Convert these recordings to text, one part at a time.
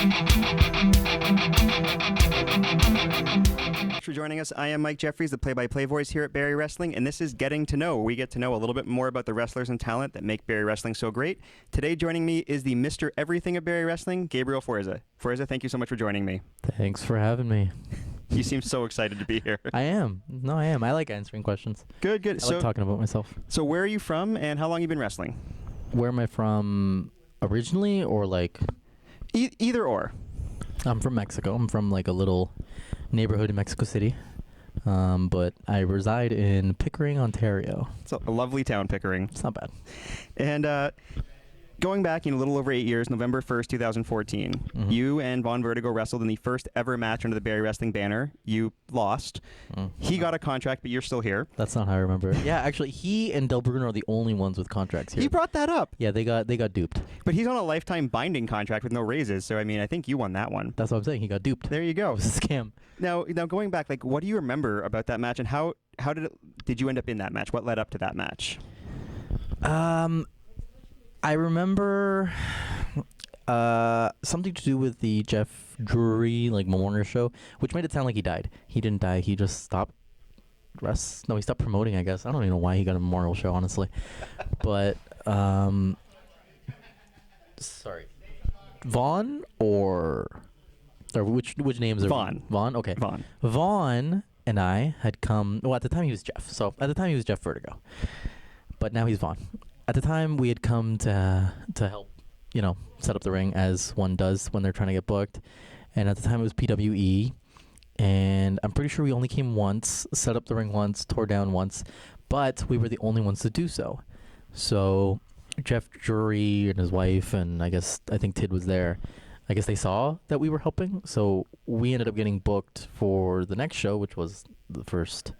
Thanks for joining us. I am Mike Jeffries, the play-by-play voice here at Barrie Wrestling, and this is Getting to Know. We get to know a little bit more about the wrestlers and talent that make Barrie Wrestling so great. Today joining me is the Mr. Everything of Barrie Wrestling, Gabriel Fuerza. Fuerza, thank you so much for joining me. Thanks for having me. You seem so excited to be here. I am. No, I am. I like answering questions. Good. I like talking about myself. So where are you from, and how long have you been wrestling? Where am I from originally, or like? Either or. I'm from Mexico. I'm from like a little neighborhood in Mexico City. But I reside in Pickering, Ontario. It's a lovely town, Pickering. It's not bad. And going back in a little over 8 years, November 1st, 2014, you and Von Vertigo wrestled in the first ever match under the Barrie Wrestling banner. You lost. He got a contract, but you're still here. That's not how I remember it. Yeah, actually, he and Del Bruno are the only ones with contracts here. He brought that up. Yeah, they got duped. But he's on a lifetime binding contract with no raises, so I mean, I think you won that one. That's what I'm saying. He got duped. There you go. It was a scam. Now going back, like, what do you remember about that match, and how did you end up in that match? What led up to that match? I remember something to do with the Jeff Drury memorial show, which made it sound like he died. He didn't die. He just stopped he stopped promoting, I guess. I don't even know why he got a memorial show, honestly. But sorry, Vaughn or which names are Vaughn? Vaughn, okay. Vaughn and I had come. Well, at the time he was Jeff. So at the time he was Jeff Vertigo, but now he's Vaughn. At the time, we had come to help, set up the ring as one does when they're trying to get booked. And at the time, it was PWE. And I'm pretty sure we only came once, set up the ring once, tore down once. But we were the only ones to do so. So Jeff Drury and his wife, and I think Tid was there. I guess they saw that we were helping. So we ended up getting booked for the next show, which was the first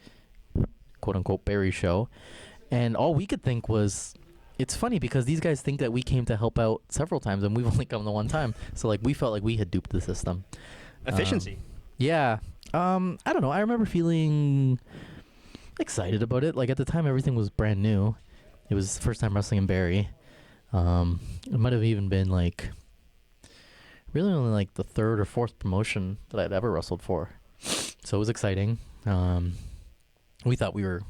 quote-unquote Barrie show. And all we could think was... It's funny because these guys think that we came to help out several times, and we've only come the one time. So we felt like we had duped the system. Efficiency. Yeah. I don't know. I remember feeling excited about it. At the time, everything was brand new. It was the first time wrestling in Barrie. It might have even been really only the third or fourth promotion that I'd ever wrestled for. So it was exciting. We thought we were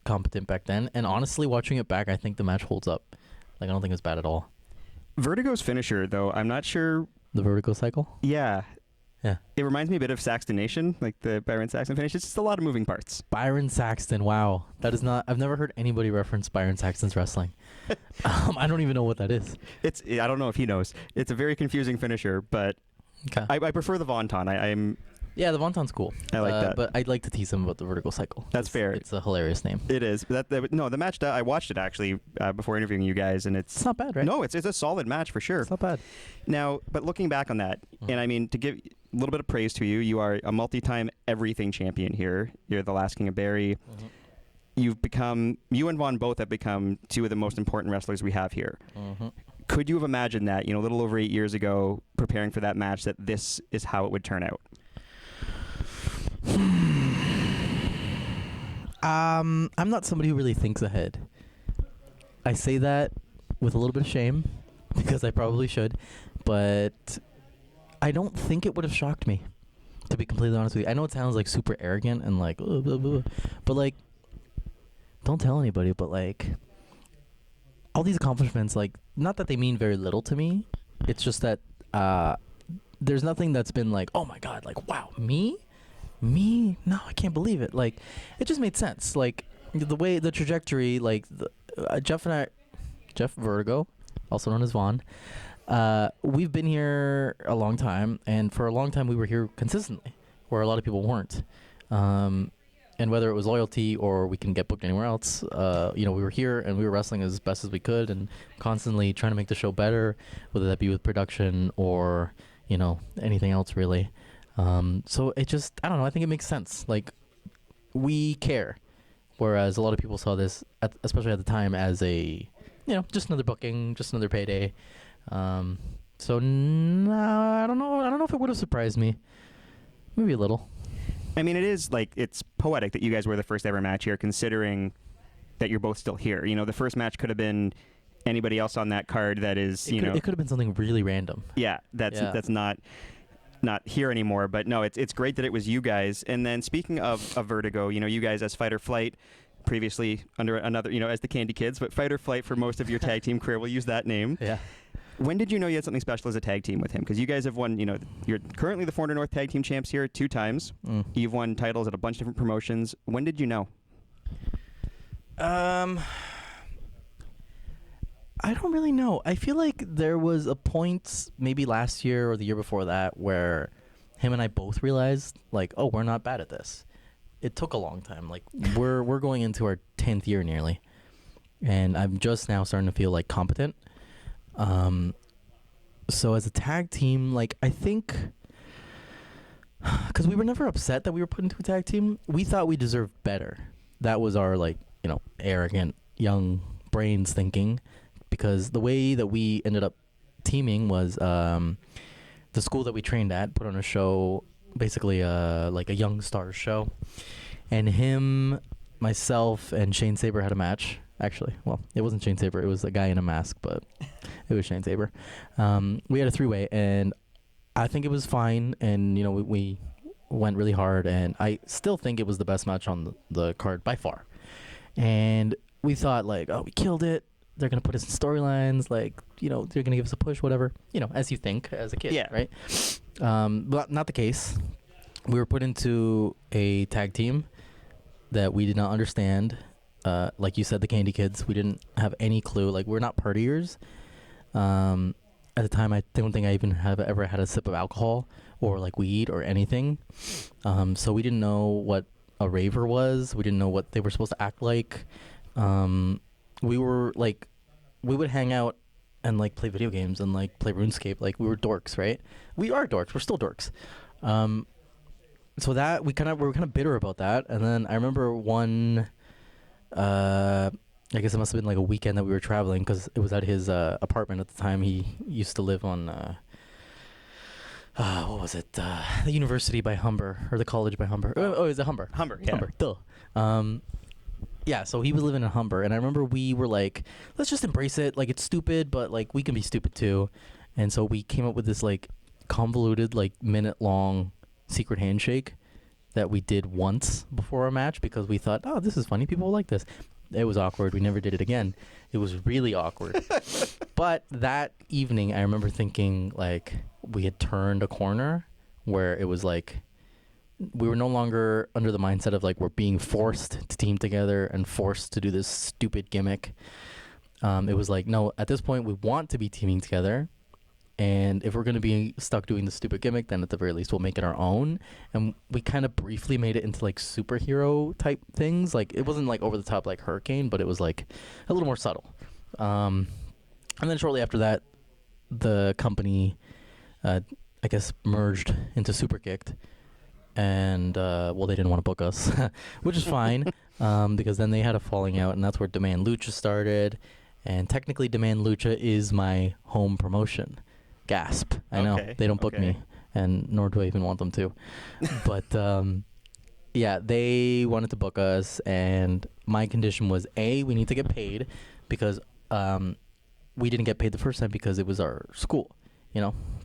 competent back then, and honestly, watching it back, I think the match holds up. I don't think it was bad at all. Vertigo's finisher, though, I'm not sure. The Vertigo cycle? Yeah. It reminds me a bit of Saxton Nation, like the Byron Saxton finish. It's just a lot of moving parts. Byron Saxton, wow. That is not... I've never heard anybody reference Byron Saxton's wrestling. I don't even know what that is. I don't know if he knows. It's a very confusing finisher, but okay. I prefer the Vonton. Yeah, the Vonton's cool. I like that. But I'd like to tease him about the Vertigo cycle. That's fair. It's a hilarious name. It is. No, the match, I watched it actually before interviewing you guys, and it's not bad, right? No, it's a solid match for sure. It's not bad. Now, but looking back on that, and I mean, to give a little bit of praise to you, you are a multi-time everything champion here. You're the last king of Barrie. You and Vaughn both have become two of the most important wrestlers we have here. Could you have imagined that, a little over 8 years ago, preparing for that match, that this is how it would turn out? I'm not somebody who really thinks ahead. I say that with a little bit of shame because I probably should, but I don't think it would have shocked me, to be completely honest with you. I know it sounds super arrogant and blah, blah, blah, but don't tell anybody, but all these accomplishments, not that they mean very little to me. It's just that there's nothing that's been oh my God, wow, me? No, I can't believe it. It just made sense. The way, the trajectory, Jeff Vertigo, also known as Vaughn, we've been here a long time, and for a long time we were here consistently, where a lot of people weren't. And whether it was loyalty or we can get booked anywhere else, we were here and we were wrestling as best as we could and constantly trying to make the show better, whether that be with production or, anything else really. So it just, I don't know, I think it makes sense. We care. Whereas a lot of people saw this, especially at the time, as just another booking, just another payday. So I don't know. I don't know if it would have surprised me. Maybe a little. I mean, it is it's poetic that you guys were the first ever match here, considering that you're both still here. The first match could have been anybody else on that card that is, It could have been something really random. Yeah, that's not here anymore. But no, it's great that it was you guys. And then speaking of Vertigo, you guys as Fight or Flight, previously under another, as the Candy Kids, but Fight or Flight for most of your tag team career. We'll use that name. Yeah. When did you know you had something special as a tag team with him? Because you guys have won, you're currently the 400 North Tag Team Champs here 2 times. You've won titles at a bunch of different promotions. When did you know? I don't really know. I feel like there was a point maybe last year or the year before that where him and I both realized, like, oh, we're not bad at this. It took a long time. Like, we're going into our 10th year nearly. And I'm just now starting to feel, like, competent. So as a tag team, like, I think, because we were never upset that we were put into a tag team, we thought we deserved better. That was our, like, arrogant young brains thinking, because the way that we ended up teaming was the school that we trained at put on a show, basically like a Young Stars show, and him, myself, and Shane Saber had a match. Actually, well, it wasn't Shane Saber. It was a guy in a mask, but it was Shane Saber. We had a 3-way, and I think it was fine. And, we went really hard, and I still think it was the best match on the card by far. And we thought, like, oh, we killed it. They're going to put us in storylines. Like, they're going to give us a push, whatever. As you think as a kid, yeah. Right? But not the case. We were put into a tag team that we did not understand. Like you said, the Candy Kids, we didn't have any clue. Like, we're not partiers. At the time, I don't think I even have ever had a sip of alcohol or like weed or anything. So we didn't know what a raver was. We didn't know what they were supposed to act like. We were like, we would hang out and like play video games and like play RuneScape. Like, we were dorks, right? We are dorks. We're still dorks. So that we were kind of bitter about that. And then I remember I guess it must have been like a weekend that we were traveling, because it was at his apartment at the time. He used to live on what was it? The university by Humber, or the college by Humber. Oh, it was a Humber. Humber, yeah. Humber, duh. Yeah, so he was living in Humber, and I remember we were like, let's just embrace it. Like, it's stupid, but like we can be stupid too. And so we came up with this like convoluted, like minute-long secret handshake that we did once before our match, because we thought, oh, this is funny. People will like this. It was awkward. We never did it again. It was really awkward. But that evening, I remember thinking, like, we had turned a corner where it was like, we were no longer under the mindset of like we're being forced to team together and forced to do this stupid gimmick. It was like, no, at this point we want to be teaming together, and if we're going to be stuck doing the stupid gimmick, then at the very least we'll make it our own. And we kind of briefly made it into like superhero type things. Like, it wasn't like over the top like Hurricane, but it was like a little more subtle. And then shortly after that, the company I guess merged into Superkicked. And, well, they didn't want to book us, which is fine, because then they had a falling out, and that's where Demand Lucha started. And technically, Demand Lucha is my home promotion. Gasp. I know. They don't book me, and nor do I even want them to. But, yeah, they wanted to book us, and my condition was, A, we need to get paid, because we didn't get paid the first time because it was our school,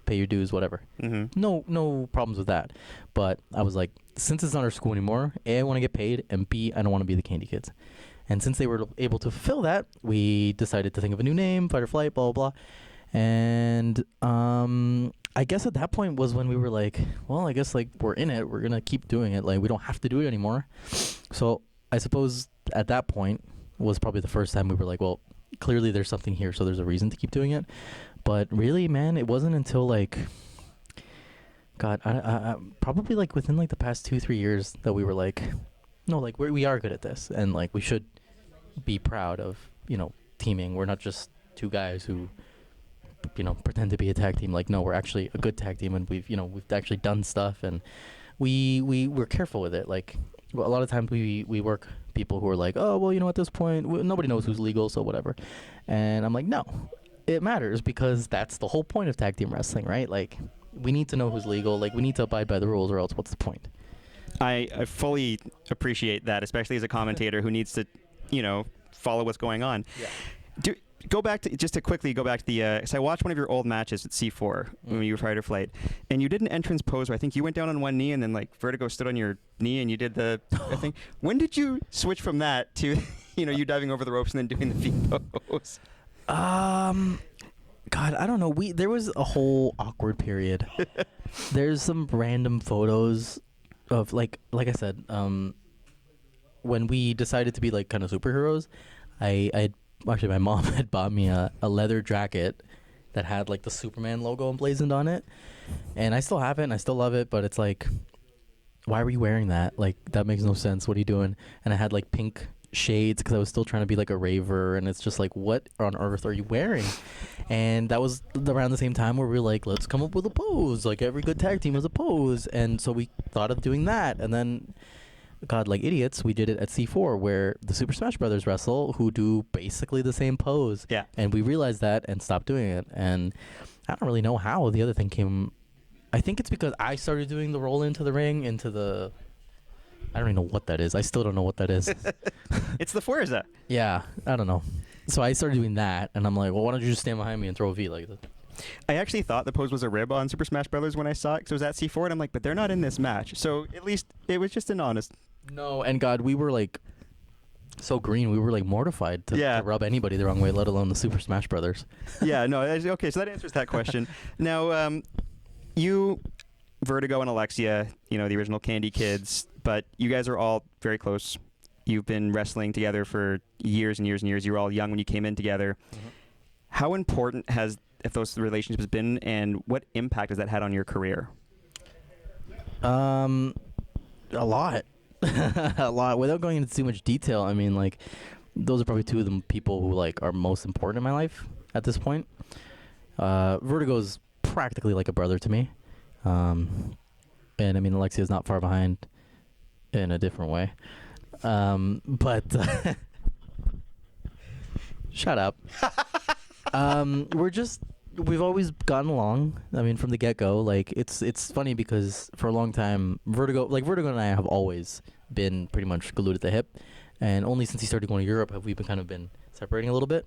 pay your dues, whatever. Mm-hmm. No problems with that. But I was like, since it's not our school anymore, A, I want to get paid, and B, I don't want to be the Candy Kids. And since they were able to fulfill that, we decided to think of a new name, Fight or Flight, blah, blah, blah. And I guess at that point was when we were like, well, I guess like we're in it. We're going to keep doing it. Like, we don't have to do it anymore. So I suppose at that point was probably the first time we were like, well, clearly there's something here, so there's a reason to keep doing it. But really, man, it wasn't until like, God, I probably like within like the past 2-3 years that we were like, no, like we are good at this, and like we should be proud of teaming. We're not just two guys who pretend to be a tag team. Like, no, we're actually a good tag team, and we've actually done stuff, and we're careful with it. Like, a lot of times we work people who are like, oh, well, at this point nobody knows who's legal, so whatever. And I'm like, no. It matters, because that's the whole point of tag team wrestling, right? Like, we need to know who's legal. Like, we need to abide by the rules, or else what's the point? I fully appreciate that, especially as a commentator who needs to, follow what's going on. Yeah. go back to just to quickly go back to the. So I watched one of your old matches at C4 when you were fighter flight, and you did an entrance pose where I think you went down on one knee and then like Vertigo stood on your knee and you did the thing. When did you switch from that to you diving over the ropes and then doing the feet pose? God, I don't know. There was a whole awkward period. There's some random photos of like I said, when we decided to be like kind of superheroes, actually my mom had bought me a leather jacket that had like the Superman logo emblazoned on it, and I still have it and I still love it, but it's like, why were you wearing that? Like, that makes no sense. What are you doing? And I had like pink shades because I was still trying to be like a raver, and it's just like, what on earth are you wearing? And that was around the same time where we were like, let's come up with a pose. Like, every good tag team has a pose, and so we thought of doing that. And then, God, like idiots, we did it at C4 where the Super Smash Brothers wrestle, who do basically the same pose. Yeah. And we realized that and stopped doing it. And I don't really know how the other thing came. I think it's because I started doing the roll into the ring, into the... I don't even know what that is. I still don't know what that is. It's the Fuerza. Yeah, I don't know. So I started doing that, and I'm like, well, why don't you just stand behind me and throw a V like this? I actually thought the pose was a rib on Super Smash Brothers when I saw it, because it was at C4, and I'm like, but they're not in this match. So at least it was just an honest... No, and God, we were like so green. We were like mortified to rub anybody the wrong way, let alone the Super Smash Brothers. Yeah, no, okay, so that answers that question. Now, you, Vertigo and Alexia, the original Candy Kids, but you guys are all very close. You've been wrestling together for years and years and years. You were all young when you came in together. Mm-hmm. How important have those relationships been, and what impact has that had on your career? A lot. A lot. Without going into too much detail, I mean, like, those are probably two of the people who, like, are most important in my life at this point. Vertigo's practically like a brother to me. And, I mean, Alexia's not far behind in a different way. But... Shut up. We've always gotten along. I mean, from the get-go. Like, it's funny because for a long time, Vertigo and I have always been pretty much glued at the hip, and only since he started going to Europe have we been separating a little bit.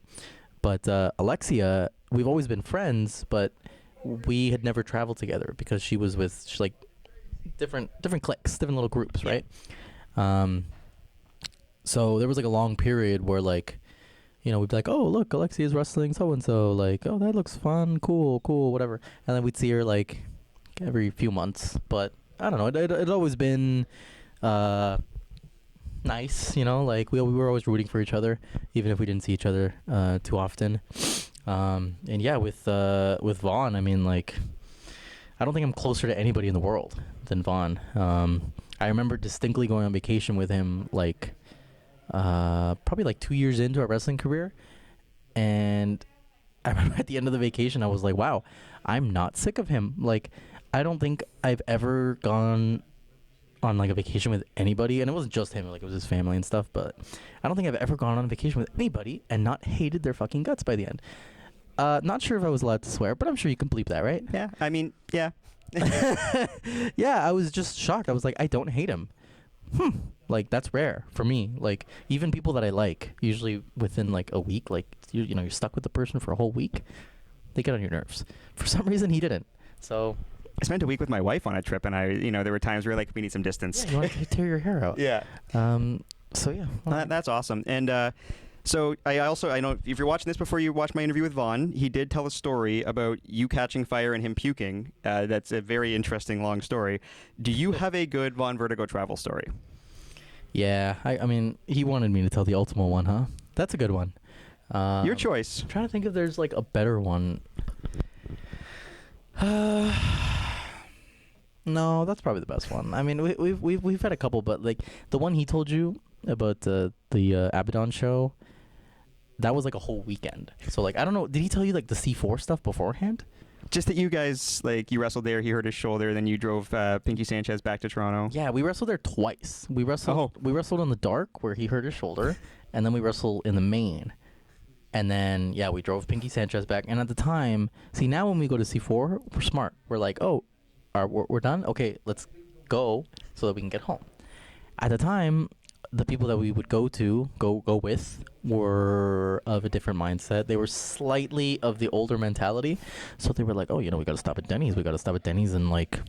But Alexia, we've always been friends, but we had never traveled together because she was with like different cliques, different little groups, right? So there was like a long period where like, we'd be like, oh, look, Alexia's wrestling so-and-so. Like, oh, that looks fun, cool, whatever. And then we'd see her, like, every few months. But, I don't know, it'd always been nice, Like, we were always rooting for each other, even if we didn't see each other too often. And, yeah, with Vaughn, I mean, like, I don't think I'm closer to anybody in the world than Vaughn. I remember distinctly going on vacation with him, like... probably like 2 years into our wrestling career, and I remember at the end of the vacation I was like, wow, I'm not sick of him. Like, I don't think I've ever gone on like a vacation with anybody, and it wasn't just him, like it was his family and stuff, but I don't think I've ever gone on a vacation with anybody and not hated their fucking guts by the end. Not sure if I was allowed to swear, but I'm sure you can bleep that, right? Yeah, I mean, yeah. Yeah, I was just shocked. I was like, I don't hate him. Like, that's rare for me. Like, even people that I like, usually within like a week, like you're stuck with the person for a whole week, they get on your nerves. For some reason, he didn't. So I spent a week with my wife on a trip, and there were times where like we need some distance. Yeah, you want to tear your hair out. Yeah. So yeah, that's awesome. And so I know if you're watching this before you watch my interview with Vaughn, he did tell a story about you catching fire and him puking. That's a very interesting long story. Do you have a good Vaughn Vertigo travel story? Yeah, I mean, he wanted me to tell the Ultimo one, huh? That's a good one. Your choice. I'm trying to think if there's like a better one. No, that's probably the best one. I mean, we've had a couple, but like the one he told you about the Abaddon show, that was like a whole weekend. So like, I don't know, did he tell you like the C4 stuff beforehand? Just that you guys, like, you wrestled there, he hurt his shoulder, then you drove Pinky Sanchez back to Toronto. Yeah, we wrestled there twice. We wrestled in the dark where he hurt his shoulder, and then we wrestled in the main. And then, yeah, we drove Pinky Sanchez back. And at the time, see, now when we go to C4, we're smart. We're like, oh, we're done? Okay, let's go so that we can get home. At the time, the people that we would go with were of a different mindset. They were slightly of the older mentality, so they were like, oh, we got to stop at Denny's. We got to stop at Denny's and like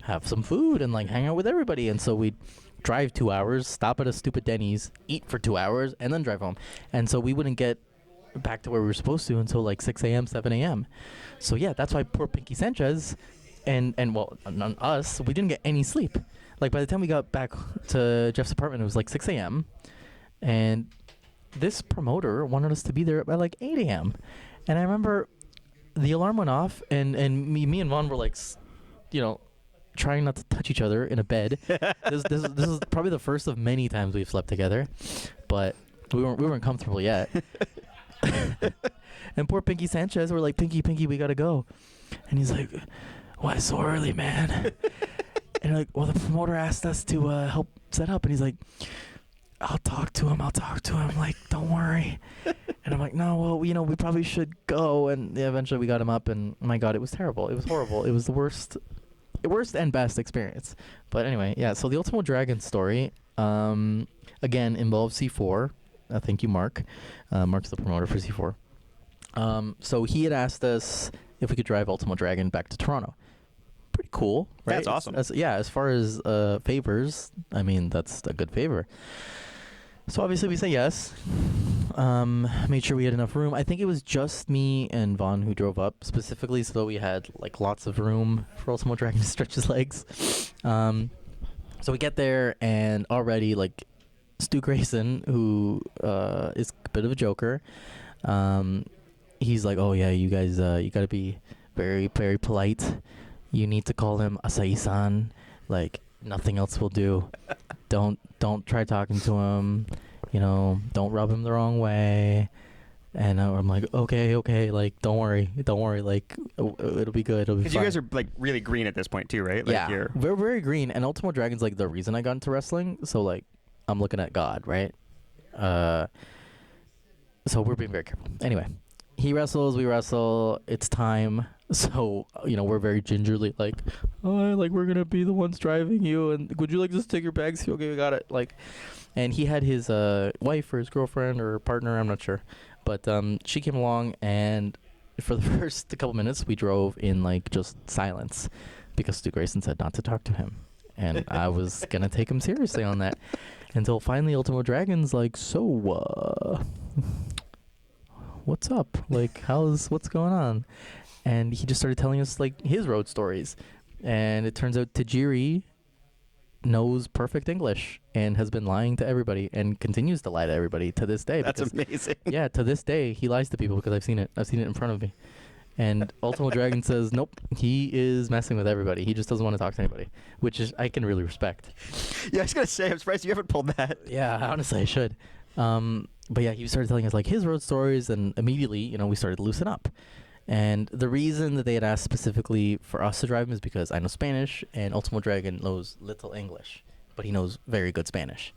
have some food and like hang out with everybody. And so we'd drive 2 hours, stop at a stupid Denny's, eat for 2 hours, and then drive home. And so we wouldn't get back to where we were supposed to until like 6 a.m., 7 a.m. So yeah, that's why poor Pinky Sanchez and well, on us, we didn't get any sleep. Like by the time we got back to Jeff's apartment, it was like 6 a.m. And this promoter wanted us to be there by like 8 a.m. And I remember the alarm went off, and me and Vaughn were like, trying not to touch each other in a bed. This is probably the first of many times we've slept together, but we weren't comfortable yet. And poor Pinky Sanchez, we're like, Pinky, we gotta go. And he's like, why so early, man? And like, well, the promoter asked us to help set up, and he's like, I'll talk to him. Like, don't worry. And I'm like, no, well, we probably should go. And yeah, eventually we got him up, and my God, it was terrible. It was horrible. It was the worst and best experience. But anyway, yeah, so the Ultimo Dragon story, again, involves C4. Thank you, Mark. Mark's the promoter for C4. So he had asked us if we could drive Ultimo Dragon back to Toronto. Pretty cool, right? That's awesome. As far as favors, I mean, that's a good favor. So obviously we say yes. Made sure we had enough room. I think it was just me and Vaughn who drove up specifically, so we had like lots of room for Ultimo Dragon to stretch his legs. So we get there, and already like Stu Grayson, who is a bit of a joker, he's like, oh yeah, you guys, you gotta be very, very polite. You need to call him Asai-san. Like, nothing else will do. Don't try talking to him. Don't rub him the wrong way. And I'm like, okay, like, don't worry, like, it'll be good, it'll be fine. Because you guys are, like, really green at this point, too, right? Like, yeah, we're very green, and Ultimo Dragon's, like, the reason I got into wrestling, so, like, I'm looking at God, right? So we're being very careful. Anyway, he wrestles, we wrestle, it's time. So, we're very gingerly like, oh, like, we're going to be the ones driving you, and would you like just take your bags? Okay, we got it. Like, and he had his wife or his girlfriend or partner, I'm not sure. But she came along, and for the first couple minutes, we drove in, like, just silence because Stu Grayson said not to talk to him. And I was going to take him seriously on that until finally Ultimo Dragon's like, so, what's up? Like, what's going on? And he just started telling us, like, his road stories. And it turns out Tajiri knows perfect English and has been lying to everybody and continues to lie to everybody to this day. That's amazing. Yeah, to this day, he lies to people because I've seen it. I've seen it in front of me. And Ultimo Dragon says, nope, he is messing with everybody. He just doesn't want to talk to anybody, which is I can really respect. Yeah, I was going to say, I'm surprised you haven't pulled that. Yeah, honestly, I should. But yeah, he started telling us, like, his road stories, and immediately, we started to loosen up. And the reason that they had asked specifically for us to drive him is because I know Spanish, and Ultimo Dragon knows little English, but he knows very good Spanish.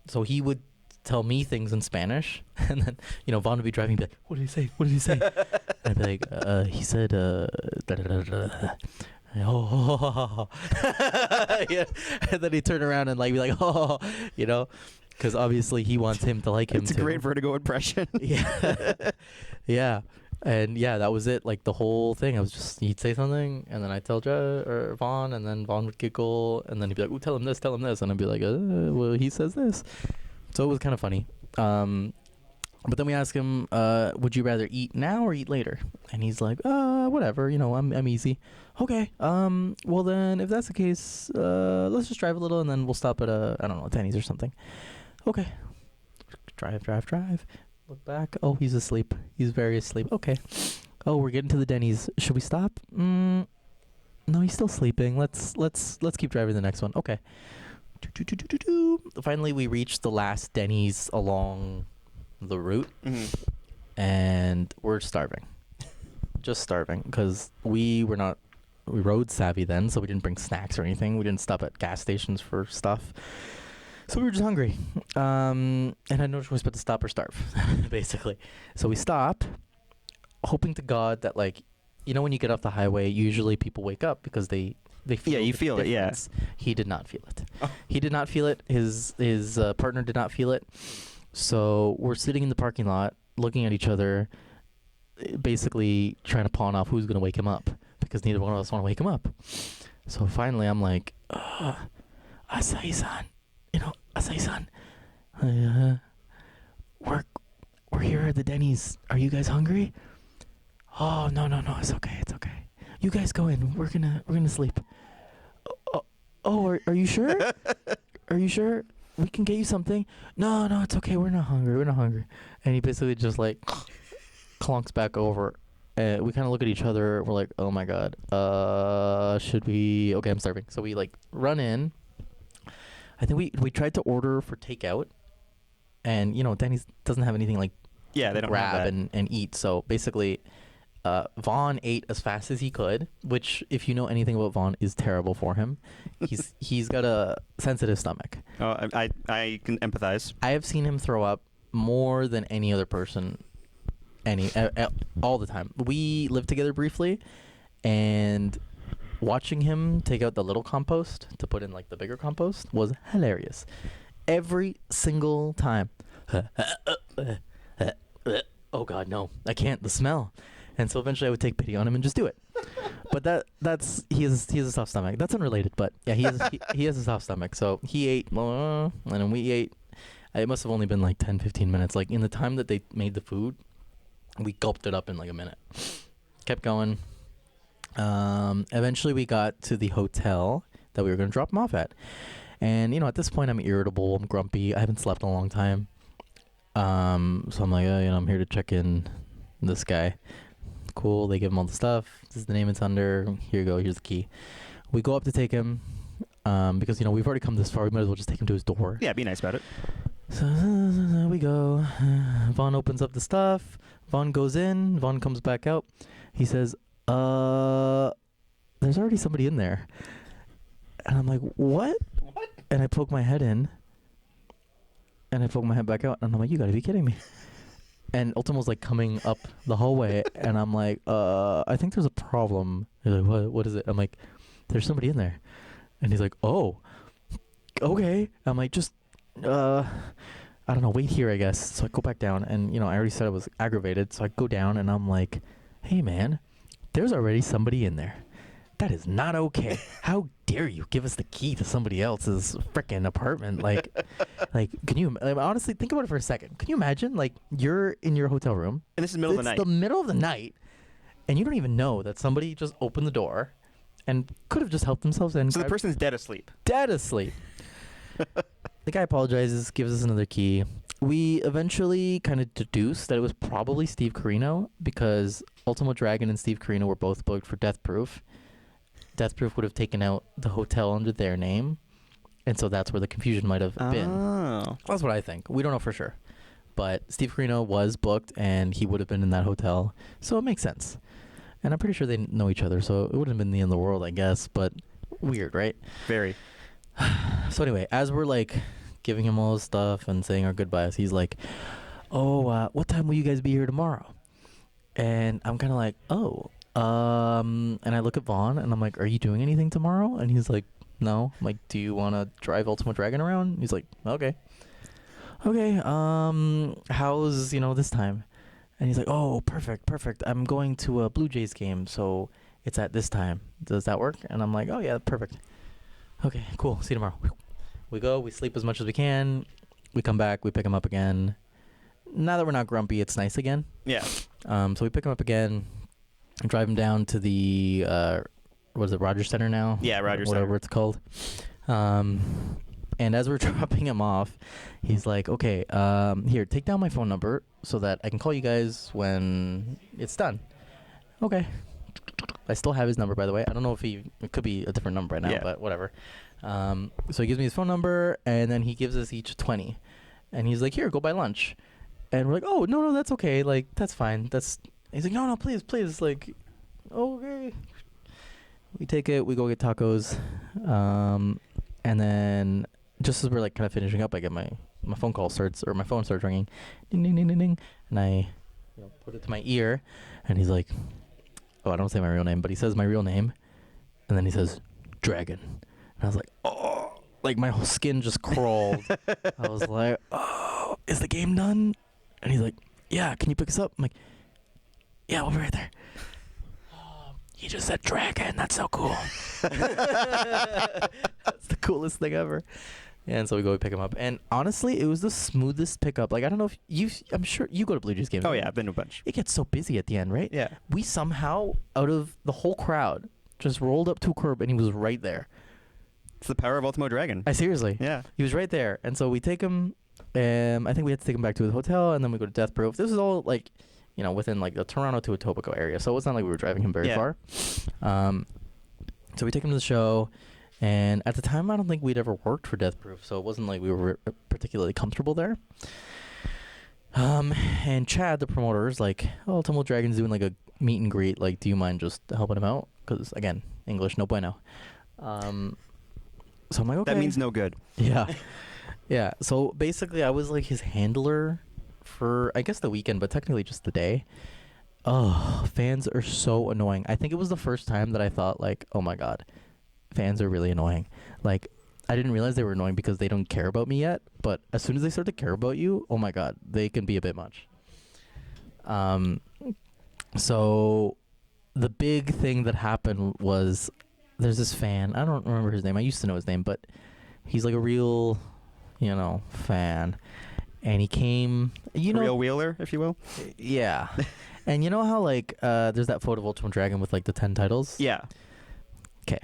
So he would tell me things in Spanish, and then, Vaughn would be driving and be like, what did he say? What did he say? And I'd be like, he said, da da da da da. Oh, yeah. And then he'd turn around and, like, be like, oh, because obviously he wants him to like him. It's a great Vertigo impression. Yeah. Yeah. And yeah, that was it. Like, the whole thing, I was just, he'd say something, and then I'd tell Vaughn, and then Vaughn would giggle, and then he'd be like, ooh, tell him this, and I'd be like, well, he says this. So it was kind of funny. But then we asked him, would you rather eat now or eat later? And he's like, whatever, I'm easy. Okay, well then, if that's the case, let's just drive a little, and then we'll stop at I don't know, Denny's or something. Okay. Drive. Look back. Oh, he's asleep. He's very asleep. Okay. Oh, we're getting to the Denny's. Should we stop? No, he's still sleeping. Let's keep driving the next one. Okay. Finally, we reached the last Denny's along the route, and we're starving. Just starving, because we road savvy then, so we didn't bring snacks or anything. We didn't stop at gas stations for stuff. So we were just hungry, and had no choice but to stop or starve, basically. So we stop, hoping to God that, like, you know, when you get off the highway, usually people wake up because they feel you the feel it, yeah. difference. He did not feel it. Oh. He did not feel it. His partner did not feel it. So we're sitting in the parking lot looking at each other, basically trying to pawn off who's going to wake him up because neither one of us want to wake him up. So finally I'm like, Asai-san, Asai-san, we're here at the Denny's. Are you guys hungry? Oh, no, it's okay. You guys go in. We're gonna sleep. Are you sure? Are you sure? We can get you something. No, it's okay. We're not hungry. And he basically just like clunks back over. We kind of look at each other. We're like, oh my god. Should we? Okay, I'm starving. So we like run in. I think we tried to order for takeout, and Denny's doesn't have anything like They don't have grab that. and eat. So basically, Vaughn ate as fast as he could, which, if you know anything about Vaughn, is terrible for him. He's got a sensitive stomach. Oh, I can empathize. I have seen him throw up more than any other person, all the time. We lived together briefly, and watching him take out the little compost to put in like the bigger compost was hilarious. Every single time. Oh God, no! I can't. The smell. And so eventually I would take pity on him and just do it. But that's he has a soft stomach. That's unrelated, but yeah, he has a soft stomach. So he ate, and then we ate. It must have only been like 10-15 minutes. Like in the time that they made the food, we gulped it up in like a minute. Kept going. Eventually we got to the hotel that we were going to drop him off at. And at this point I'm irritable, I'm grumpy. I haven't slept in a long time. So I'm like, I'm here to check in this guy. Cool. They give him all the stuff. This is the name it's under. Here you go. Here's the key. We go up to take him because we've already come this far. We might as well just take him to his door. Yeah, be nice about it. So we go. Vaughn opens up the stuff. Vaughn goes in. Vaughn comes back out. He says, there's already somebody in there. And I'm like, what? And I poke my head in. And I poke my head back out. And I'm like, you gotta be kidding me. And Ultimo's like coming up the hallway, and I'm like, I think there's a problem. He's like, what is it? I'm like, there's somebody in there. And he's like, oh, okay. I'm like, just, I don't know, wait here, I guess. So I go back down, and, I already said I was aggravated. So I go down, and I'm like, hey, man, there's already somebody in there. That is not okay. How dare you give us the key to somebody else's frickin' apartment? Like, can you honestly think about it for a second? Can you imagine, like, you're in your hotel room, And this is the middle of the night. It's the middle of the night, and you don't even know that somebody just opened the door and could have just helped themselves in. So the person's dead asleep. Dead asleep. The guy apologizes, gives us another key. We eventually kind of deduced that it was probably Steve Carino because Ultimo Dragon and Steve Carino were both booked for Death Proof. Death Proof would have taken out the hotel under their name, and so that's where the confusion might have been. Oh. That's what I think. We don't know for sure. But Steve Carino was booked, and he would have been in that hotel, so it makes sense. And I'm pretty sure they know each other, so it wouldn't have been the end of the world, I guess, but weird, right? Very. So anyway, as we're like giving him all his stuff and saying our goodbyes, he's like, oh, what time will you guys be here tomorrow? And I'm kind of like, oh. And I look at Vaughn, and I'm like, are you doing anything tomorrow? And he's like, no. I'm like, do you want to drive Ultimo Dragon around? He's like, okay. How's, this time? And he's like, oh, perfect. I'm going to a Blue Jays game, so it's at this time. Does that work? And I'm like, oh, yeah, perfect. Okay, cool. See you tomorrow. We go, we sleep as much as we can. We come back, we pick him up again. Now that we're not grumpy, it's nice again. Yeah. So we pick him up again and drive him down to the, what is it, Rogers Center now? Yeah, Rogers Whatever Center. it's called. And as we're dropping him off, he's like, okay, here, take down my phone number so that I can call you guys when it's done. Okay. I still have his number, by the way. I don't know if it could be a different number right now, but whatever. So he gives me his phone number, and then he gives us each 20. And he's like, here, go buy lunch. And we're like, oh, no, that's okay. Like, that's fine. He's like, no, please. Like, okay. We take it. We go get tacos. And then just as we're like kind of finishing up, I get my phone starts ringing. Ding, ding, ding, ding, ding. And I put it to my ear, and he's like, oh, I don't say my real name, but he says my real name, and then he says Dragon, and I was like, oh, like my whole skin just crawled. I was like, oh, is the game done? And he's like, yeah, can you pick us up? I'm like, yeah, we'll be right there. He just said Dragon. That's so cool. That's the coolest thing ever. And so we pick him up. And honestly, it was the smoothest pickup. Like, I don't know if I'm sure you go to Blue Jays games. Oh, yeah, I've been to a bunch. It gets so busy at the end, right? Yeah. We somehow, out of the whole crowd, just rolled up to a curb and he was right there. It's the power of Ultimo Dragon. Seriously. Yeah. He was right there. And so we take him, I think we had to take him back to the hotel, and then we go to Death Proof. This is all, like, within, like, the Toronto to Etobicoke area. So it's not like we were driving him very far. So we take him to the show. And at the time, I don't think we'd ever worked for Death Proof, so it wasn't like we were particularly comfortable there. And Chad, the promoter, is like, oh, Ultimo Dragon's doing like a meet and greet. Like, do you mind just helping him out? Because, again, English, no bueno. So I'm like, okay. That means no good. Yeah. Yeah. So basically, I was like his handler for, I guess, the weekend, but technically just the day. Oh, fans are so annoying. I think it was the first time that I thought, like, oh my God. Fans are really annoying. Like, I didn't realize they were annoying because they don't care about me yet. But as soon as they start to care about you, oh my God, they can be a bit much. So the big thing that happened was there's this fan. I don't remember his name. I used to know his name, but he's like a real, fan. And he came, Real wheeler, if you will. Yeah. And you know how, like, there's that photo of Ultimo Dragon with, like, the 10 titles? Yeah. Okay.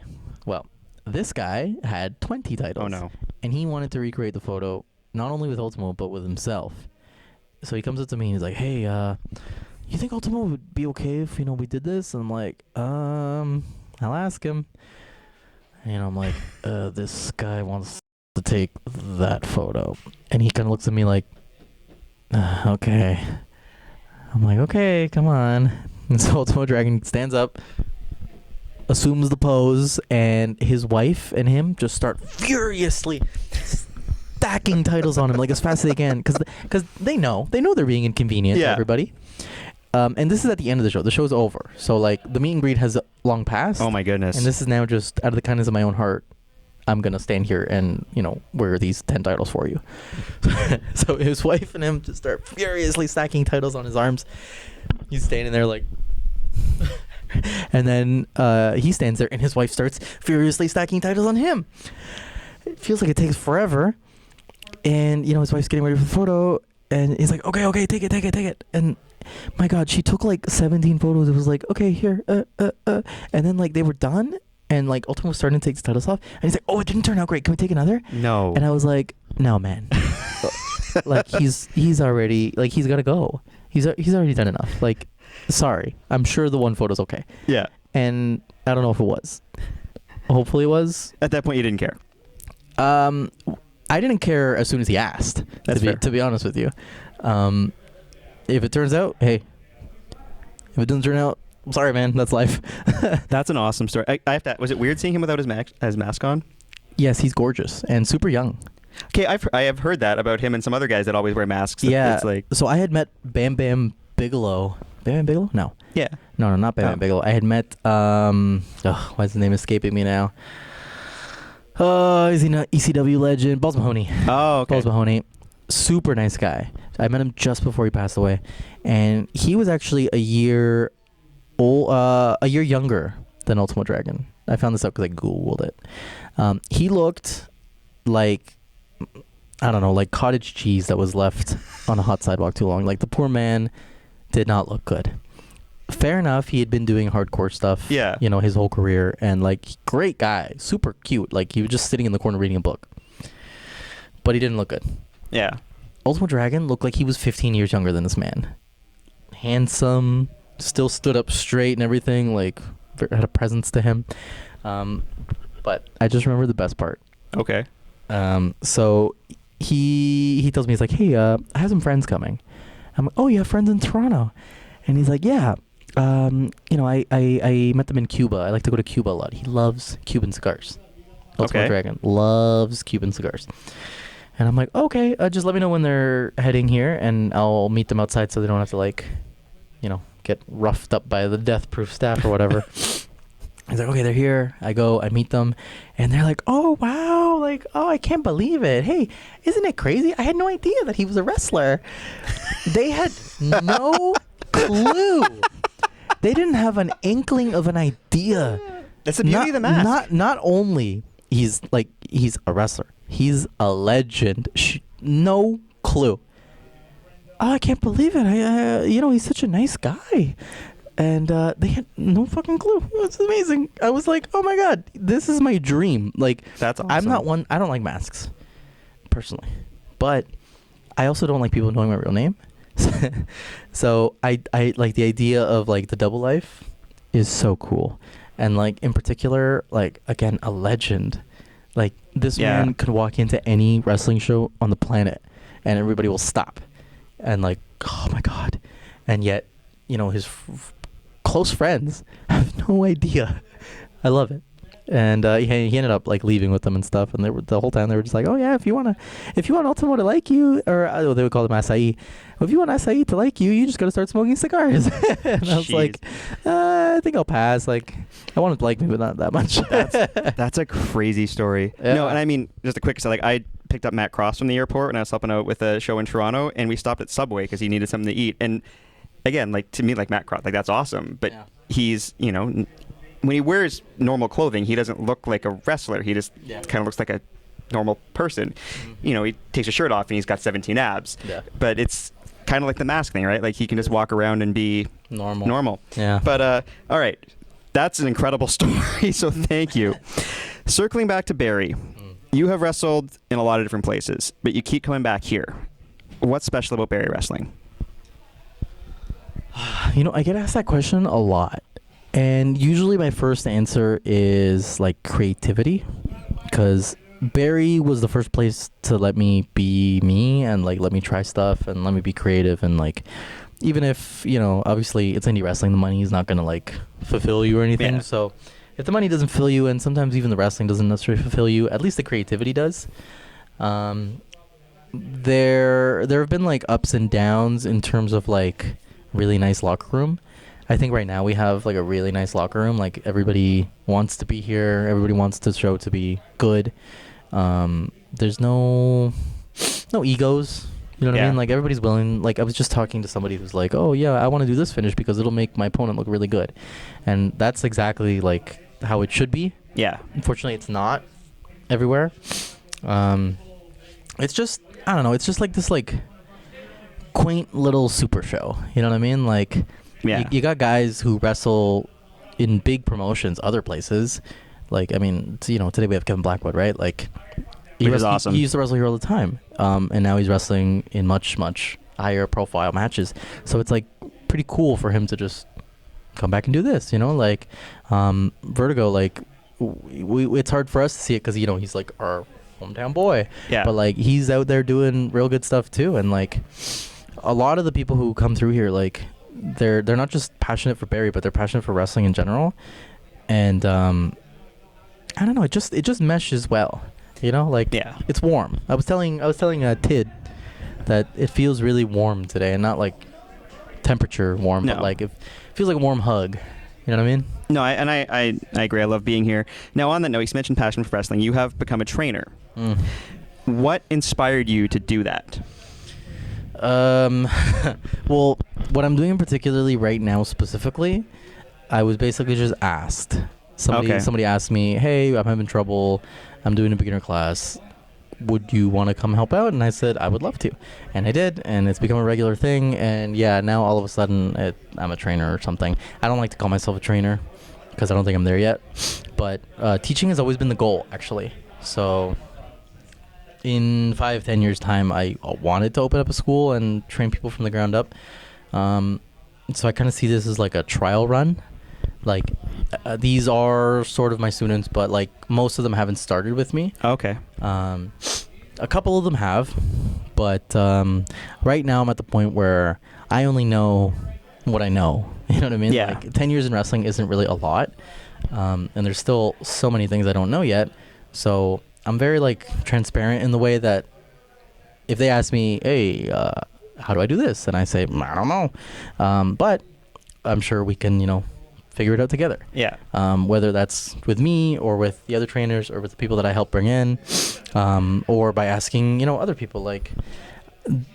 Well, this guy had 20 titles. Oh, no. And he wanted to recreate the photo, not only with Ultimo, but with himself. So he comes up to me and he's like, hey, you think Ultimo would be okay if, we did this? And I'm like, I'll ask him. And I'm like, this guy wants to take that photo. And he kind of looks at me like, okay. I'm like, okay, come on. And so Ultimo Dragon stands up, assumes the pose, and his wife and him just start furiously stacking titles on him like as fast as they can, because they know they're being inconvenient to everybody. And this is at the end of the show. The show's over, so like the meet and greet has long passed. Oh my goodness! And this is now just out of the kindness of my own heart. I'm gonna stand here and wear these 10 titles for you. So his wife and him just start furiously stacking titles on his arms. He's standing there like. And then he stands there, and his wife starts furiously stacking titles on him. It feels like it takes forever. And, his wife's getting ready for the photo, and he's like, okay, take it. And, my God, she took, like, 17 photos. It was like, okay, here, And then, like, they were done, and, like, Ultimo was starting to take his titles off. And he's like, oh, it didn't turn out great. Can we take another? No. And I was like, no, man. Like, he's already, like, he's got to go. He's already done enough. Like, sorry. I'm sure the one photo's okay. Yeah. And I don't know if it was. Hopefully it was. At that point, you didn't care. I didn't care as soon as he asked. That's fair. To be honest with you. If it turns out, hey. If it doesn't turn out, I'm sorry, man. That's life. That's an awesome story. I have to. Was it weird seeing him without his mask on? Yes, he's gorgeous and super young. Okay, I have heard that about him and some other guys that always wear masks. Yeah. It's like, so I had met Bam Bam Bigelow. Bam Bam Bigelow? No. Yeah. No, not Bam Bam Bigelow. I had met, why is the name escaping me now? Is he not ECW legend? Balls Mahoney. Oh, okay. Balls Mahoney. Super nice guy. I met him just before he passed away. And he was actually a year younger than Ultimo Dragon. I found this out because I Googled it. He looked like, I don't know, like cottage cheese that was left on a hot sidewalk too long. Like, the poor man did not look good. Fair enough, he had been doing hardcore stuff, his whole career, and like, great guy, super cute. Like, he was just sitting in the corner reading a book, but he didn't look good. Yeah. Ultimo Dragon looked like he was 15 years younger than this man. Handsome, still stood up straight and everything, like, had a presence to him. But I just remember the best part. Okay. So he tells me, he's like, hey, I have some friends coming. I'm like, oh, you have friends in Toronto? And he's like, yeah. I met them in Cuba. I like to go to Cuba a lot. He loves Cuban cigars. Ultimo Dragon loves Cuban cigars. And I'm like, okay, just let me know when they're heading here, and I'll meet them outside so they don't have to, like, get roughed up by the death proof staff or whatever. He's like, okay, they're here. I go, I meet them, and they're like, oh, wow, like, oh, I can't believe it. Hey, isn't it crazy? I had no idea that he was a wrestler. They had no clue. They didn't have an inkling of an idea. That's the beauty of the mask. Not only he's a wrestler, he's a legend. No clue. Oh, I can't believe it. He's such a nice guy. And they had no fucking clue. It was amazing. I was like, oh my God, this is my dream. Like, that's awesome. I don't like masks, personally. But I also don't like people knowing my real name. So I like the idea of, like, the double life is so cool. And, like, in particular, like, again, a legend. Like, this man could walk into any wrestling show on the planet and everybody will stop. And, like, oh my God. And yet, his close friends have no idea. I love it. And he ended up, like, leaving with them and stuff. And the whole time they were just like, oh yeah, if you want Ultimo to like you, or they would call him acai. Well, if you want acai to like you, you just got to start smoking cigars. And I was like, I think I'll pass. Like, I want him to like me, but not that much. That's a crazy story. Yeah. No, and I mean, just a quick aside, like, I picked up Matt Cross from the airport when I was helping out with a show in Toronto, and we stopped at Subway because he needed something to eat. And again, like, to me, like, Matt Cross, like, that's awesome. But he's, when he wears normal clothing, he doesn't look like a wrestler. He just kind of looks like a normal person. Mm-hmm. He takes his shirt off and he's got 17 abs. Yeah. But it's kind of like the mask thing, right? Like, he can just walk around and be normal. Yeah. But all right, that's an incredible story. So thank you. Circling back to Barrie, you have wrestled in a lot of different places, but you keep coming back here. What's special about Barrie wrestling? I get asked that question a lot. And usually my first answer is, like, creativity, because Barrie was the first place to let me be me and, like, let me try stuff and let me be creative. And, like, even if, obviously it's indie wrestling, the money is not going to, like, fulfill you or anything. Yeah. So if the money doesn't fill you, and sometimes even the wrestling doesn't necessarily fulfill you, at least the creativity does. There have been, like, ups and downs in terms of, like, really nice locker room. I think right now we have, like, a really nice locker room. Like, everybody wants to be here. Everybody wants the show to be good. There's no egos. You know what I mean? Like, everybody's willing. Like, I was just talking to somebody who's like, oh, yeah, I want to do this finish because it'll make my opponent look really good. And that's exactly, like, how it should be. Yeah. Unfortunately, it's not everywhere. It's just, I don't know. It's just, like, this, like, quaint little super show. You know what I mean? Like... Yeah. You got guys who wrestle in big promotions, other places. Like, I mean, today we have Kevin Blackwood, right? Like, which is awesome. He used to wrestle here all the time. And now he's wrestling in much, much higher profile matches. So it's, like, pretty cool for him to just come back and do this, Like, Vertigo, like, it's hard for us to see it because, he's, like, our hometown boy. Yeah. But, like, he's out there doing real good stuff, too. And, like, a lot of the people who come through here, like... They're not just passionate for Barrie, but they're passionate for wrestling in general, and I don't know. It just meshes well, Like, it's warm. I was telling Tid that it feels really warm today, and not like temperature warm, but like it feels like a warm hug. You know what I mean? No, I agree. I love being here. Now, on that note, you mentioned passion for wrestling. You have become a trainer. What inspired you to do that? Well, what I'm doing particularly right now specifically, I was basically just asked. Somebody asked me, hey, I'm having trouble. I'm doing a beginner class. Would you want to come help out? And I said, I would love to. And I did, and it's become a regular thing. And yeah, now all of a sudden I'm a trainer or something. I don't like to call myself a trainer because I don't think I'm there yet. But teaching has always been the goal, actually. So... in 5-10 years time, I wanted to open up a school and train people from the ground up. So I kind of see this as like a trial run. Like these are sort of my students, but like most of them haven't started with me. Okay. A couple of them have, but right now I'm at the point where I only know what I know. You know what I mean? Yeah. Like 10 years in wrestling isn't really a lot, and there's still so many things I don't know yet. So I'm very, like, transparent in the way that if they ask me, hey, how do I do this? And I say, I don't know. But I'm sure we can, figure it out together. Yeah. Whether that's with me or with the other trainers or with the people that I help bring in, or by asking, other people. Like,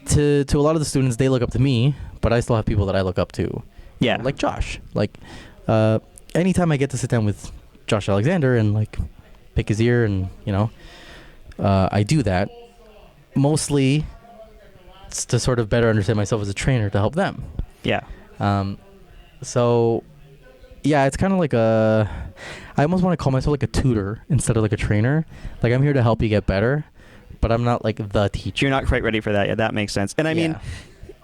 to a lot of the students, they look up to me, but I still have people that I look up to. Yeah. Like Josh. Like, anytime I get to sit down with Josh Alexander and like pick his ear and I do that mostly to sort of better understand myself as a trainer to help them. Yeah. So yeah, it's kind of like I almost want to call myself like a tutor instead of like a trainer. Like, I'm here to help you get better, but I'm not like the teacher. You're not quite ready for that. Yeah, that makes sense. And I mean,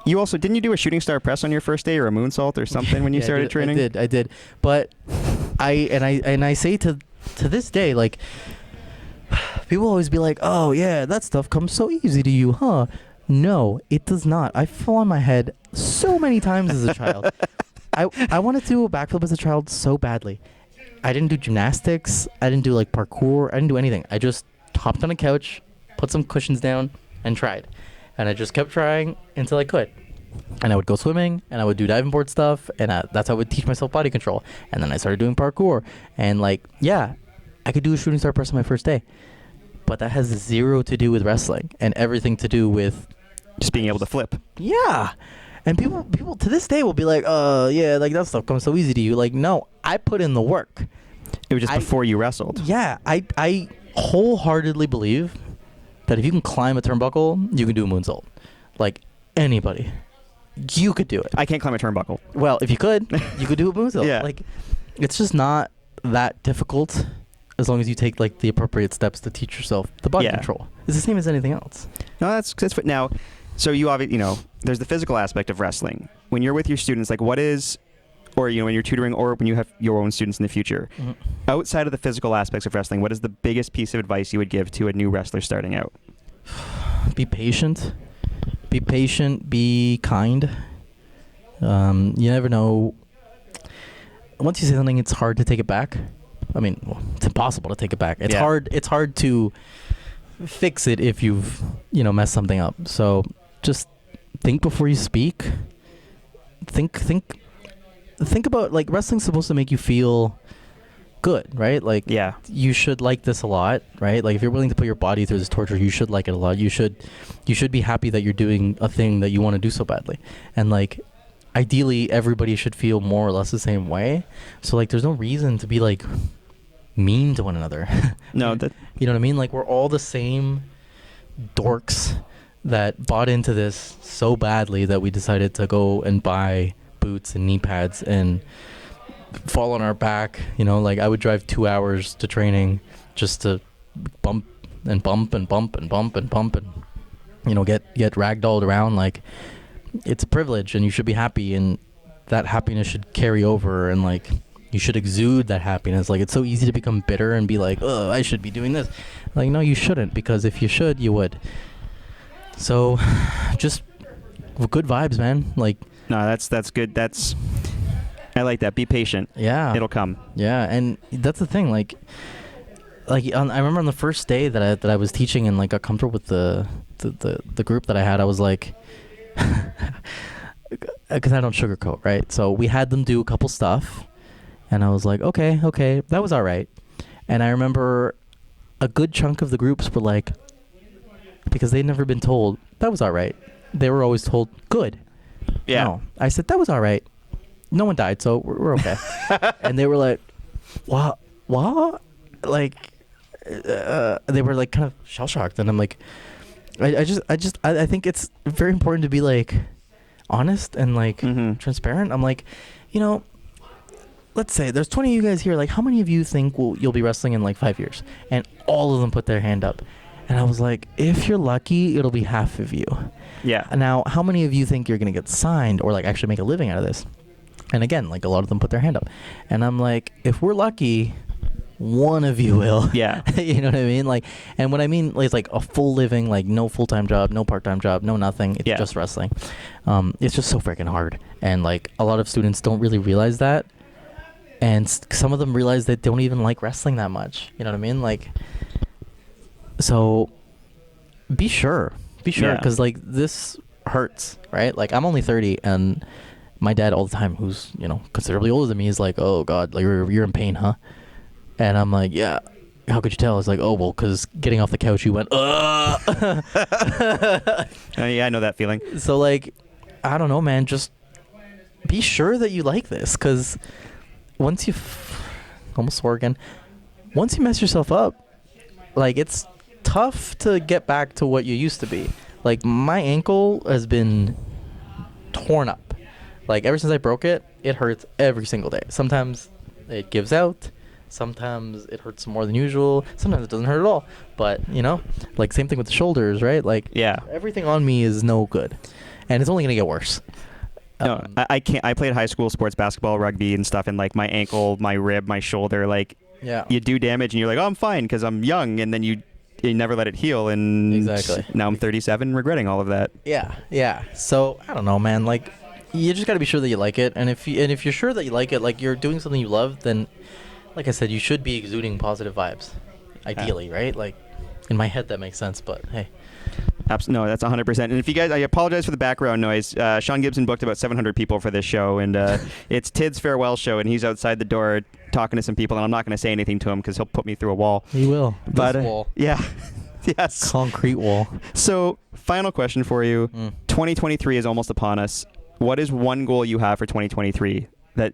you also, didn't you do a shooting star press on your first day or a moonsault or something when you started training? I did. But I say to this day, like, people always be like, oh yeah, that stuff comes so easy to you, huh? No, it does not. I fell on my head so many times as a child. I wanted to do a backflip as a child so badly. I didn't do gymnastics. I didn't do like parkour. I didn't do anything. I just hopped on a couch, put some cushions down, and tried. And I just kept trying until I could. And I would go swimming, and I would do diving board stuff, and that's how I would teach myself body control. And then I started doing parkour. And like, yeah, I could do a shooting star press on my first day. But that has zero to do with wrestling and everything to do with just being able to flip. Yeah. And people to this day will be like, yeah, like that stuff comes so easy to you. Like, no, I put in the work. It was just before you wrestled. Yeah. I wholeheartedly believe that if you can climb a turnbuckle, you can do a moonsault. Like, anybody. You could do it. I can't climb a turnbuckle. Well, if you could, you could do a moonsault. Yeah. Like, it's just not that difficult as long as you take like the appropriate steps to teach yourself the body control. It's the same as anything else. No, that's now. So you obviously, there's the physical aspect of wrestling. When you're with your students, like, what is, or when you're tutoring, or when you have your own students in the future, outside of the physical aspects of wrestling, what is the biggest piece of advice you would give to a new wrestler starting out? Be patient. Be patient. Be kind. You never know. Once you say something, it's hard to take it back. I mean, it's impossible to take it back. It's hard. It's hard to fix it if you've messed something up. So just think before you speak. Think about, like, wrestling's supposed to make you feel good, right? Like, you should like this a lot, right? Like, if you're willing to put your body through this torture, you should like it a lot. You should be happy that you're doing a thing that you want to do so badly. And like, ideally, everybody should feel more or less the same way. So like, there's no reason to be like mean to one another. No, you know what I mean? Like, we're all the same dorks that bought into this so badly that we decided to go and buy boots and knee pads and fall on our back. Like, I would drive 2 hours to training just to bump and bump and bump and bump and bump and get ragdolled around. Like, it's a privilege, and you should be happy, and that happiness should carry over, and like, you should exude that happiness. Like, it's so easy to become bitter and be like, oh, I should be doing this. Like, no, you shouldn't, because if you should, you would. So just good vibes, man. Like, no, that's good. I like that. Be patient. Yeah. It'll come. Yeah. And that's the thing. Like I remember on the first day that I was teaching and like got comfortable with the group that I had, I was like, because I don't sugarcoat, right? So we had them do a couple stuff, and I was like, okay, that was all right. And I remember a good chunk of the groups were like, because they'd never been told, that was all right. They were always told, good. Yeah. No. I said, that was all right. No one died, so we're okay. And they were like, what? Like, they were like kind of shell-shocked. And I'm like, I think it's very important to be like honest and like transparent. I'm like, let's say there's 20 of you guys here. Like, how many of you think you'll be wrestling in like 5 years? And all of them put their hand up. And I was like, if you're lucky, it'll be half of you. Yeah. Now, how many of you think you're going to get signed or like actually make a living out of this? And again, like, a lot of them put their hand up. And I'm like, if we're lucky, one of you will. Yeah. You know what I mean? Like, and what I mean is like a full living, like no full-time job, no part-time job, no nothing. It's just wrestling. It's just so freaking hard. And like, a lot of students don't really realize that. And some of them realize they don't even like wrestling that much. You know what I mean? Like, so be sure, because like, this hurts, right? Like, I'm only 30, and my dad all the time, who's, considerably older than me, is like, oh, God, like, you're in pain, huh? And I'm like, yeah. How could you tell? It's like, oh, well, because getting off the couch, you went, Yeah, I know that feeling. So, like, I don't know, man. Just be sure that you like this, because once you almost swore again. Once you mess yourself up, like, it's tough to get back to what you used to be. Like, my ankle has been torn up. Like, ever since I broke it, it hurts every single day. Sometimes it gives out. Sometimes it hurts more than usual. Sometimes it doesn't hurt at all. But, like, same thing with the shoulders, right? Like, yeah, everything on me is no good. And it's only going to get worse. No, I can't. I played high school sports, basketball, rugby, and stuff, and like my ankle, my rib, my shoulder, like you do damage, and you're like, oh, I'm fine because I'm young, and then you never let it heal, and exactly. Now I'm 37, regretting all of that. Yeah. So I don't know, man. Like, you just got to be sure that you like it, and if you're sure that you like it, like you're doing something you love, then, like I said, you should be exuding positive vibes, ideally, right? Like, in my head that makes sense, but hey. No, that's 100%. And if you guys, I apologize for the background noise. Sean Gibson booked about 700 people for this show, and it's Tid's farewell show, and he's outside the door talking to some people, and I'm not going to say anything to him because he'll put me through a wall. He will. But this wall. Yeah. Yes. Concrete wall. So, final question for you. 2023 is almost upon us. What is one goal you have for 2023? That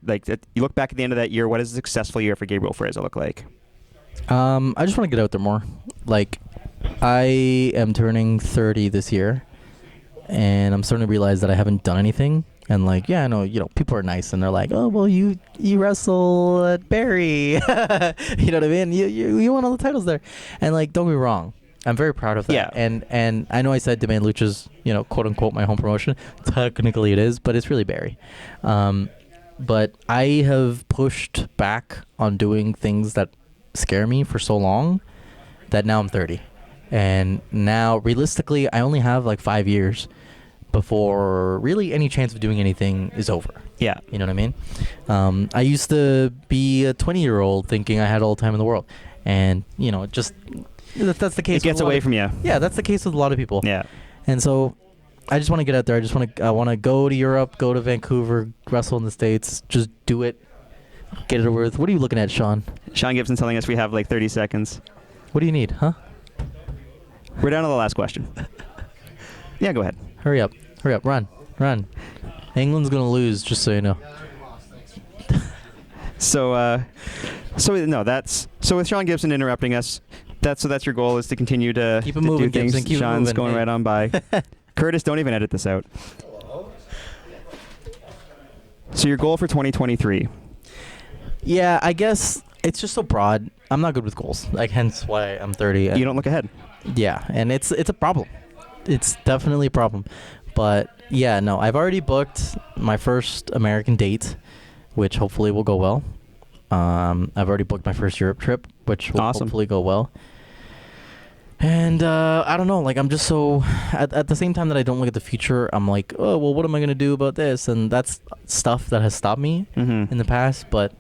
you look back at the end of that year, what does a successful year for Gabriel Fuerza look like? I just want to get out there more. Like, I am turning 30 this year, and I'm starting to realize that I haven't done anything. And like, yeah, I know, people are nice, and they're like, oh, well, you wrestle at Barrie. You know what I mean? You won all the titles there. And like, don't get me wrong, I'm very proud of that. Yeah. And I know I said Demand Lucha's, quote unquote, my home promotion. Technically it is, but it's really Barrie. But I have pushed back on doing things that scare me for so long that now I'm 30. And now, realistically, I only have like 5 years before really any chance of doing anything is over. Yeah. You know what I mean? I used to be a 20-year-old thinking I had all the time in the world. And, that's the case. It gets away from you. Yeah, that's the case with a lot of people. Yeah. And so I just want to get out there. I want to go to Europe, go to Vancouver, wrestle in the States, just do it, get it over with. What are you looking at, Sean? Sean Gibson telling us we have like 30 seconds. What do you need, huh? We're down to the last question. Yeah, go ahead. Hurry up, run. England's going to lose, just so you know. So with Sean Gibson interrupting us, that's your goal, is to continue to keep it moving, do things. Gibson, keep Sean's it moving. going right on by. Curtis, don't even edit this out. So your goal for 2023? Yeah, I guess it's just so broad. I'm not good with goals, like hence why I'm 30. You don't look ahead. Yeah, and it's a problem. It's definitely a problem. But yeah, no, I've already booked my first American date, which hopefully will go well. I've already booked my first Europe trip, which will hopefully go well. And I don't know, like, I'm just so at the same time that I don't look at the future, I'm like, oh, well, what am I going to do about this? And that's stuff that has stopped me in the past. But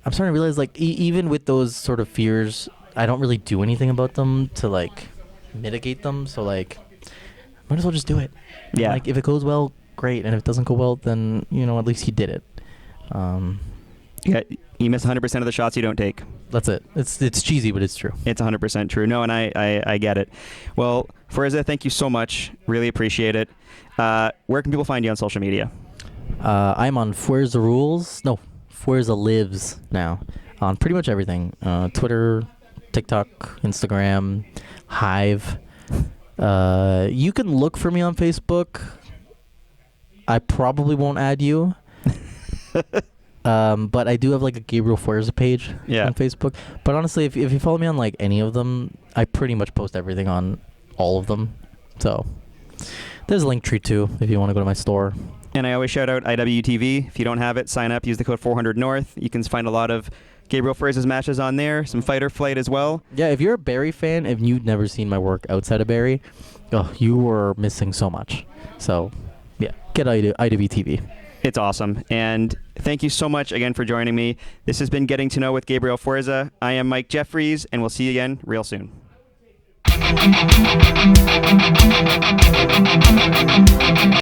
I'm starting to realize, like, even with those sort of fears, I don't really do anything about them to, like, mitigate them. So, like, might as well just do it. Yeah. Like, if it goes well, great. And if it doesn't go well, then, at least you did it. Yeah, you miss 100% of the shots you don't take. That's it. It's cheesy, but it's true. It's 100% true. No, and I get it. Well, Fuerza, thank you so much. Really appreciate it. Where can people find you on social media? I'm on Fuerza Rules. No, Fuerza Lives now on pretty much everything. Twitter, TikTok, Instagram, Hive. You can look for me on Facebook. I probably won't add you. But I do have like a Gabriel Fuerza page on Facebook. But honestly, if you follow me on like any of them, I pretty much post everything on all of them. So there's a link tree too if you want to go to my store. And I always shout out IWTV. If you don't have it, sign up. Use the code 400North. You can find a lot of Gabriel Fuerza's matches on there. Some Fight or Flight as well. Yeah, if you're a Barrie fan, if you've never seen my work outside of Barrie, you were missing so much. So yeah, get IWTV. It's awesome. And thank you so much again for joining me. This has been Getting to Know with Gabriel Fuerza. I am Mike Jeffries, and we'll see you again real soon.